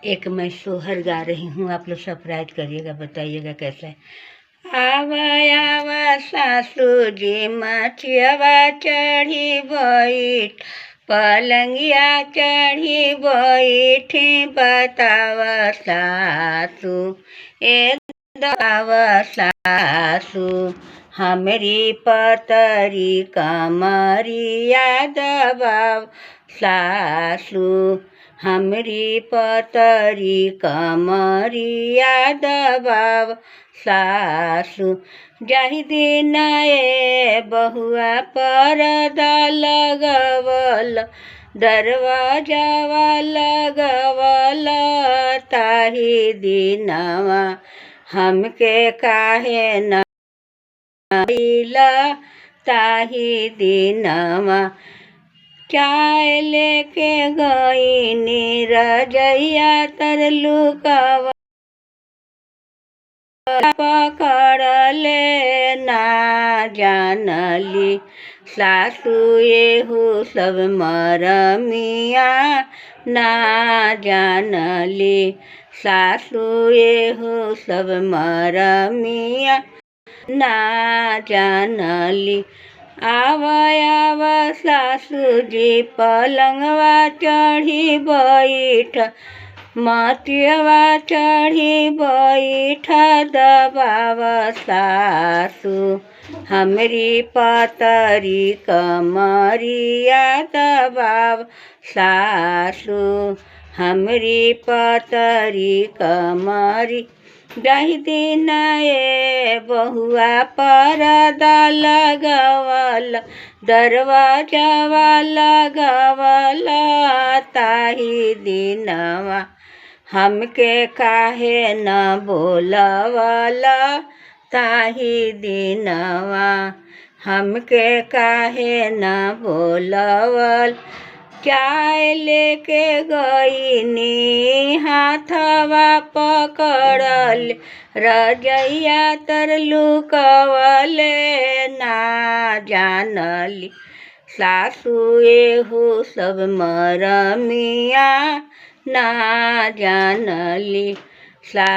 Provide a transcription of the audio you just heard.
एक मैं सोहर गा रही हूँ, आप लोग सरप्राइज करिएगा, बताइएगा कैसा है। आवा आवा सासू जी मचियावा चढ़ी बैठ, पलंगिया चढ़ी बैठी, बतावा सासू ए दबावा सासू, हमरी पतरी कमरिया दबाव सासू, हमरी पतरी कमरिया दबाव सासू। जाहि दिन ए बहुआ परदा लगवल, दरवाजावा लगवल, ताही दिनवा हमके काहे न आइला, ताही दिनवा चाय लेके गईनी रजैया तर लुकावा, पकड़ले ना जानली सासू एहू सब मरमिया, ना जानली सासू एहू सब मरमिया, ना जानली। आवा आवा सासू जी पलंगवा चढ़ी बैठ, मटियवा चढ़ी बैठ, दबाव सासू, हमरी पतरी कमरिया दबाव सासू, हमरी पतरी कमरी। जाहि दिन ए बहुआ परदा लगवल, दरवाजावा लगवल, ताही दिनवा हमके काहे न बोलवल, ताही दिनवा हमके काहे न बोलवल। चाय लेके गईनी हाथवा पकड़ल, रजैया तर लुकवले ना जानली सासू एहू सब मरमिया, ना जानली सा